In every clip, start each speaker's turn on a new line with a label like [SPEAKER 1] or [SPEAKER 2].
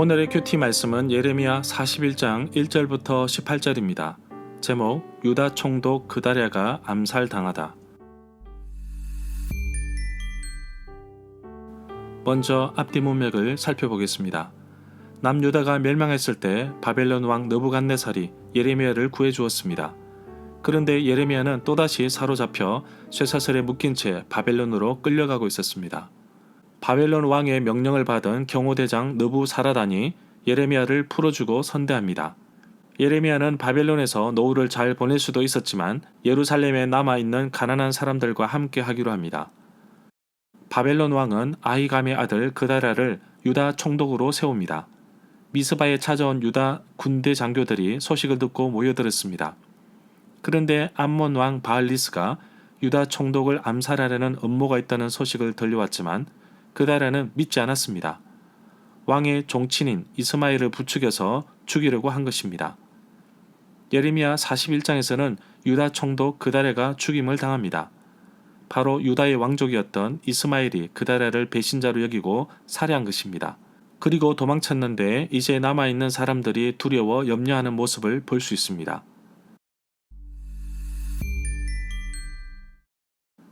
[SPEAKER 1] 오늘의 큐티 말씀은 예레미야 41장 1절부터 18절입니다. 제목 유다 총독 그다랴가 암살당하다. 먼저 앞뒤 문맥을 살펴보겠습니다. 남유다가 멸망했을 때 바벨론 왕 느부갓네살이 예레미야를 구해주었습니다. 그런데 예레미야는 또다시 사로잡혀 쇠사슬에 묶인 채 바벨론으로 끌려가고 있었습니다. 바벨론 왕의 명령을 받은 경호대장 느부사라단이 예레미야를 풀어주고 선대합니다. 예레미야는 바벨론에서 노후를 잘 보낼 수도 있었지만 예루살렘에 남아있는 가난한 사람들과 함께 하기로 합니다. 바벨론 왕은 아히감의 아들 그다랴를 유다 총독으로 세웁니다. 미스바에 찾아온 유다 군대 장교들이 소식을 듣고 모여들었습니다. 그런데 암몬 왕 바알리스가 유다 총독을 암살하려는 음모가 있다는 소식을 들려왔지만 그다랴는 믿지 않았습니다. 왕의 종친인 이스마엘을 부추겨서 죽이려고 한 것입니다. 예레미야 41장에서는 유다 총독 그다랴가 죽임을 당합니다. 바로 유다의 왕족이었던 이스마엘이 그다랴를 배신자로 여기고 살해한 것입니다. 그리고 도망쳤는데 이제 남아있는 사람들이 두려워 염려하는 모습을 볼 수 있습니다.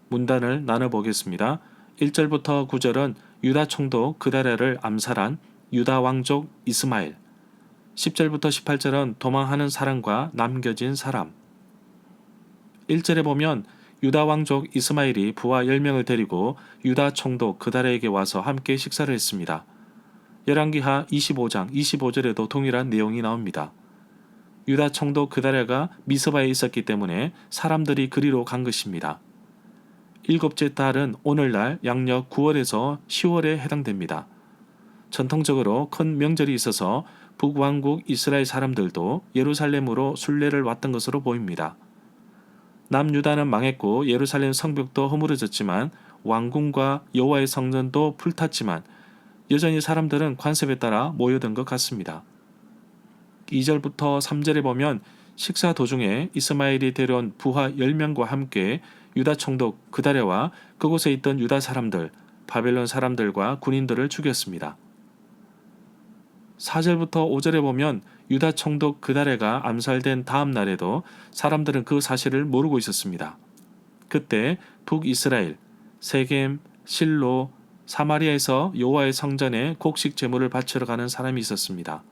[SPEAKER 1] 문단을 나눠보겠습니다. 1절부터 9절은 유다 총독 그다랴를 암살한 유다 왕족 이스마엘, 10절부터 18절은 도망하는 사람과 남겨진 사람. 1절에 보면 유다 왕족 이스마엘이 부하 10명을 데리고 유다 총독 그다랴에게 와서 함께 식사를 했습니다. 열왕기하 25장 25절에도 동일한 내용이 나옵니다. 유다 총독 그다랴가 미스바에 있었기 때문에 사람들이 그리로 간 것입니다. 일곱째 달은 오늘날 양력 9월에서 10월에 해당됩니다. 전통적으로 큰 명절이 있어서 북왕국 이스라엘 사람들도 예루살렘으로 순례를 왔던 것으로 보입니다. 남유다는 망했고 예루살렘 성벽도 허물어졌지만 왕궁과 여호와의 성전도 불탔지만 여전히 사람들은 관습에 따라 모여든 것 같습니다. 2절부터 3절에 보면 식사 도중에 이스마엘이 데려온 부하 10명과 함께 유다 총독 그다랴와 그곳에 있던 유다 사람들, 바벨론 사람들과 군인들을 죽였습니다. 4절부터 5절에 보면 유다 총독 그다랴가 암살된 다음 날에도 사람들은 그 사실을 모르고 있었습니다. 그때 북이스라엘, 세겜, 실로, 사마리아에서 여호와의 성전에 곡식 제물을 바치러 가는 사람이 있었습니다.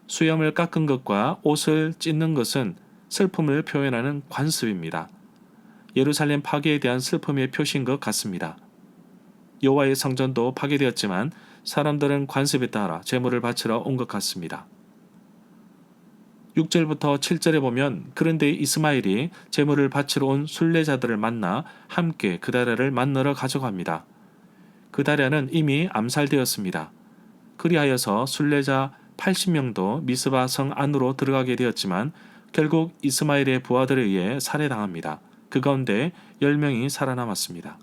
[SPEAKER 1] 수염을 깎은 것과 옷을 찢는 것은 슬픔을 표현하는 관습입니다. 예루살렘 파괴에 대한 슬픔의 표시인 것 같습니다. 여호와의 성전도 파괴되었지만 사람들은 관습에 따라 제물을 바치러 온 것 같습니다. 6절부터 7절에 보면 그런데 이스마엘이 제물을 바치러 온 순례자들을 만나 함께 그다랴를 만나러 가져갑니다. 그다랴는 이미 암살되었습니다. 그리하여서 순례자 80명도 미스바 성 안으로 들어가게 되었지만 결국 이스마엘의 부하들에 의해 살해당합니다. 그 가운데 10명이 살아남았습니다.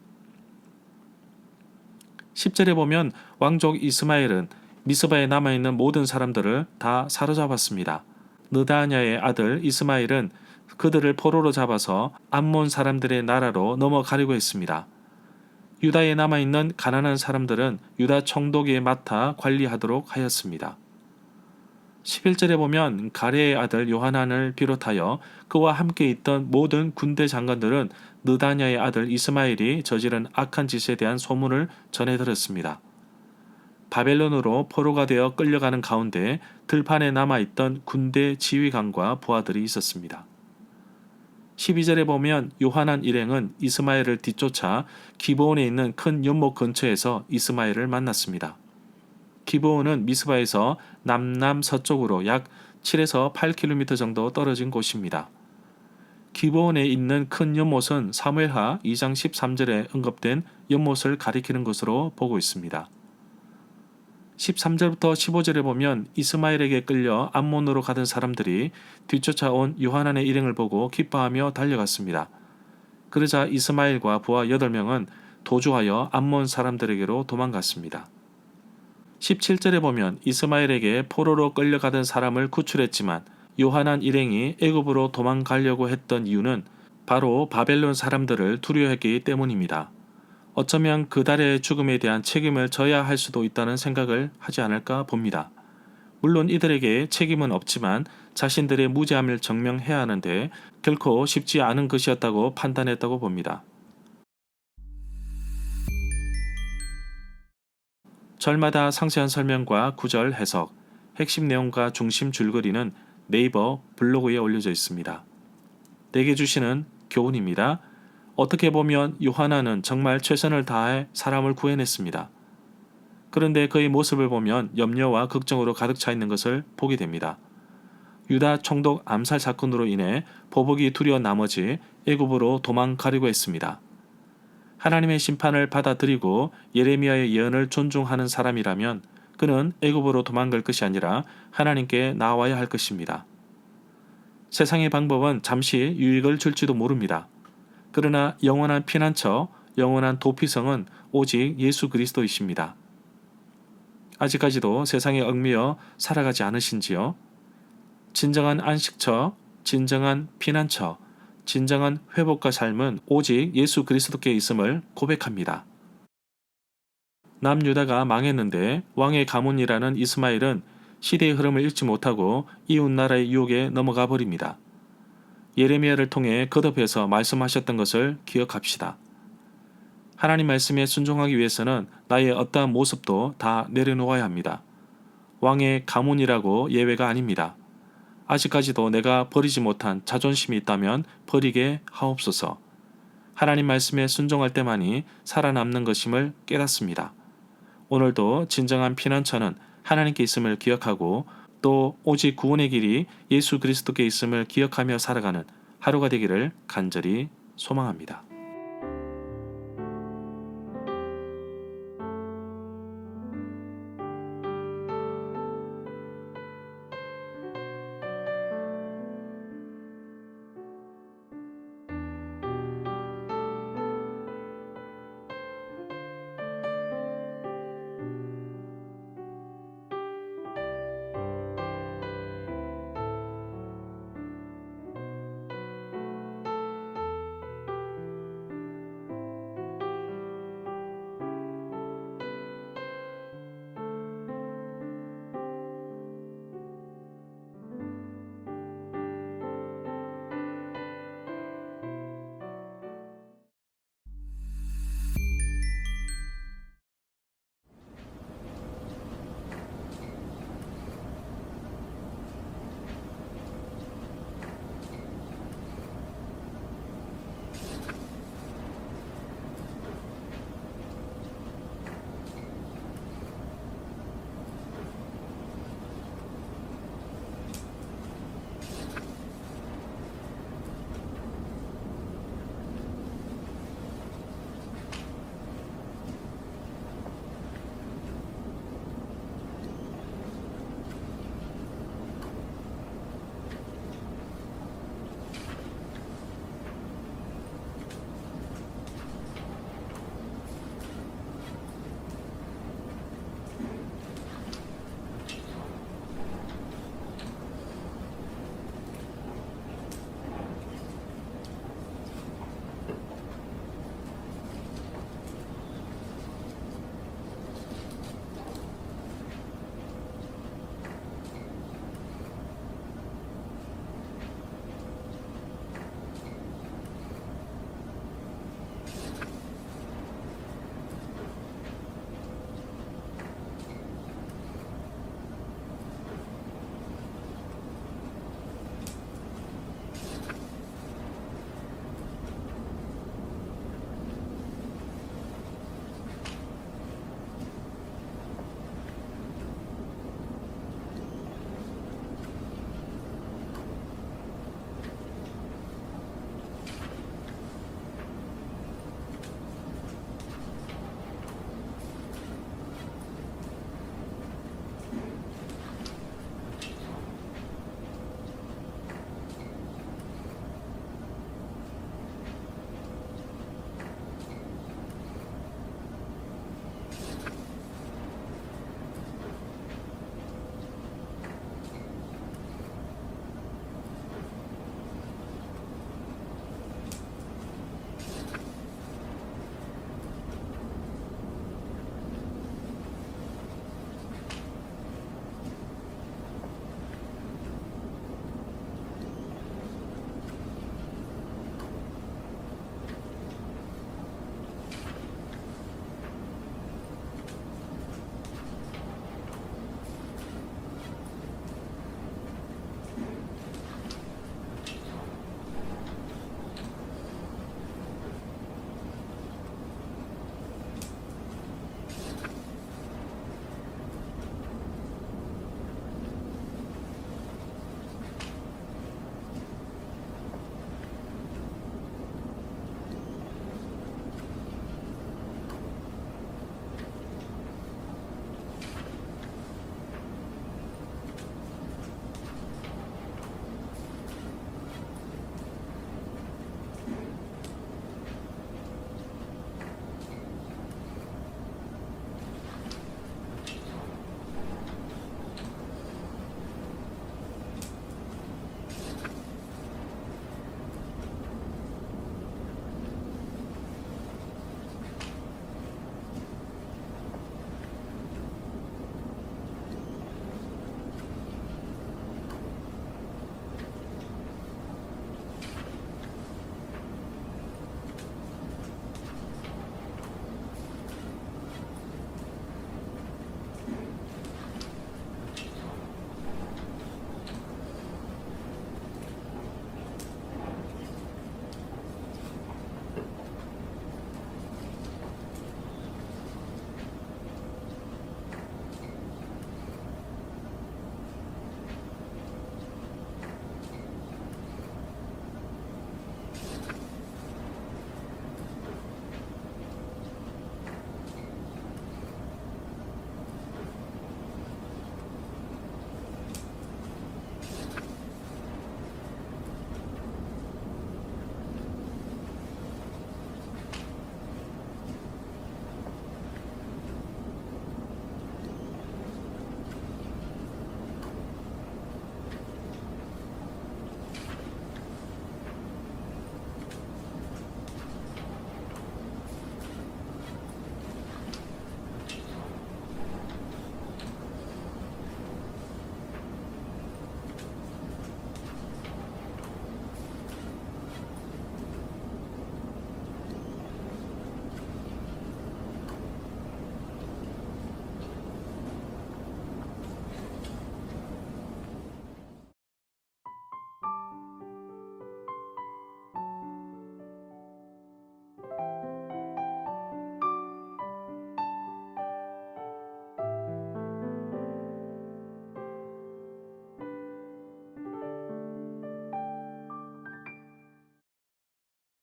[SPEAKER 1] 10절에 보면 왕족 이스마엘은 미스바에 남아있는 모든 사람들을 다 사로잡았습니다. 느다냐의 아들 이스마엘은 그들을 포로로 잡아서 암몬 사람들의 나라로 넘어가려고 했습니다. 유다에 남아있는 가난한 사람들은 유다 총독이 맡아 관리하도록 하였습니다. 11절에 보면 가레의 아들 요하난을 비롯하여 그와 함께 있던 모든 군대 장관들은 느다냐의 아들 이스마엘이 저지른 악한 짓에 대한 소문을 전해 들었습니다. 바벨론으로 포로가 되어 끌려가는 가운데 들판에 남아있던 군대 지휘관과 부하들이 있었습니다. 12절에 보면 요하난 일행은 이스마엘을 뒤쫓아 기브온에 있는 큰 연못 근처에서 이스마엘을 만났습니다. 기브온은 미스바에서 남남서쪽으로 약 7에서 8km 정도 떨어진 곳입니다. 기브온에 있는 큰 연못은 사무엘하 2장 13절에 언급된 연못을 가리키는 것으로 보고 있습니다. 13절부터 15절에 보면 이스마엘에게 끌려 암몬으로 가던 사람들이 뒤쫓아온 요하난의 일행을 보고 기뻐하며 달려갔습니다. 그러자 이스마엘과 부하 8명은 도주하여 암몬 사람들에게로 도망갔습니다. 17절에 보면 이스마엘에게 포로로 끌려가던 사람을 구출했지만 요하난 일행이 애굽으로 도망가려고 했던 이유는 바로 바벨론 사람들을 두려워했기 때문입니다. 어쩌면 그달의 죽음에 대한 책임을 져야 할 수도 있다는 생각을 하지 않을까 봅니다. 물론 이들에게 책임은 없지만 자신들의 무죄함을 증명해야 하는데 결코 쉽지 않은 것이었다고 판단했다고 봅니다. 절마다 상세한 설명과 구절 해석, 핵심 내용과 중심 줄거리는 네이버 블로그에 올려져 있습니다. 내게 주시는 교훈입니다. 어떻게 보면 요하나는 정말 최선을 다해 사람을 구해냈습니다. 그런데 그의 모습을 보면 염려와 걱정으로 가득 차 있는 것을 보게 됩니다. 유다 총독 암살 사건으로 인해 보복이 두려운 나머지 애굽으로 도망가려고 했습니다. 하나님의 심판을 받아들이고 예레미야의 예언을 존중하는 사람이라면 그는 애굽으로 도망갈 것이 아니라 하나님께 나와야 할 것입니다. 세상의 방법은 잠시 유익을 줄지도 모릅니다. 그러나 영원한 피난처, 영원한 도피성은 오직 예수 그리스도이십니다. 아직까지도 세상에 얽매여 살아가지 않으신지요? 진정한 안식처, 진정한 피난처, 진정한 회복과 삶은 오직 예수 그리스도께 있음을 고백합니다. 남유다가 망했는데 왕의 가문이라는 이스마엘은 시대의 흐름을 읽지 못하고 이웃나라의 유혹에 넘어가 버립니다. 예레미야를 통해 거듭해서 말씀하셨던 것을 기억합시다. 하나님 말씀에 순종하기 위해서는 나의 어떠한 모습도 다 내려놓아야 합니다. 왕의 가문이라고 예외가 아닙니다. 아직까지도 내가 버리지 못한 자존심이 있다면 버리게 하옵소서. 하나님 말씀에 순종할 때만이 살아남는 것임을 깨닫습니다. 오늘도 진정한 피난처는 하나님께 있음을 기억하고 또 오직 구원의 길이 예수 그리스도께 있음을 기억하며 살아가는 하루가 되기를 간절히 소망합니다.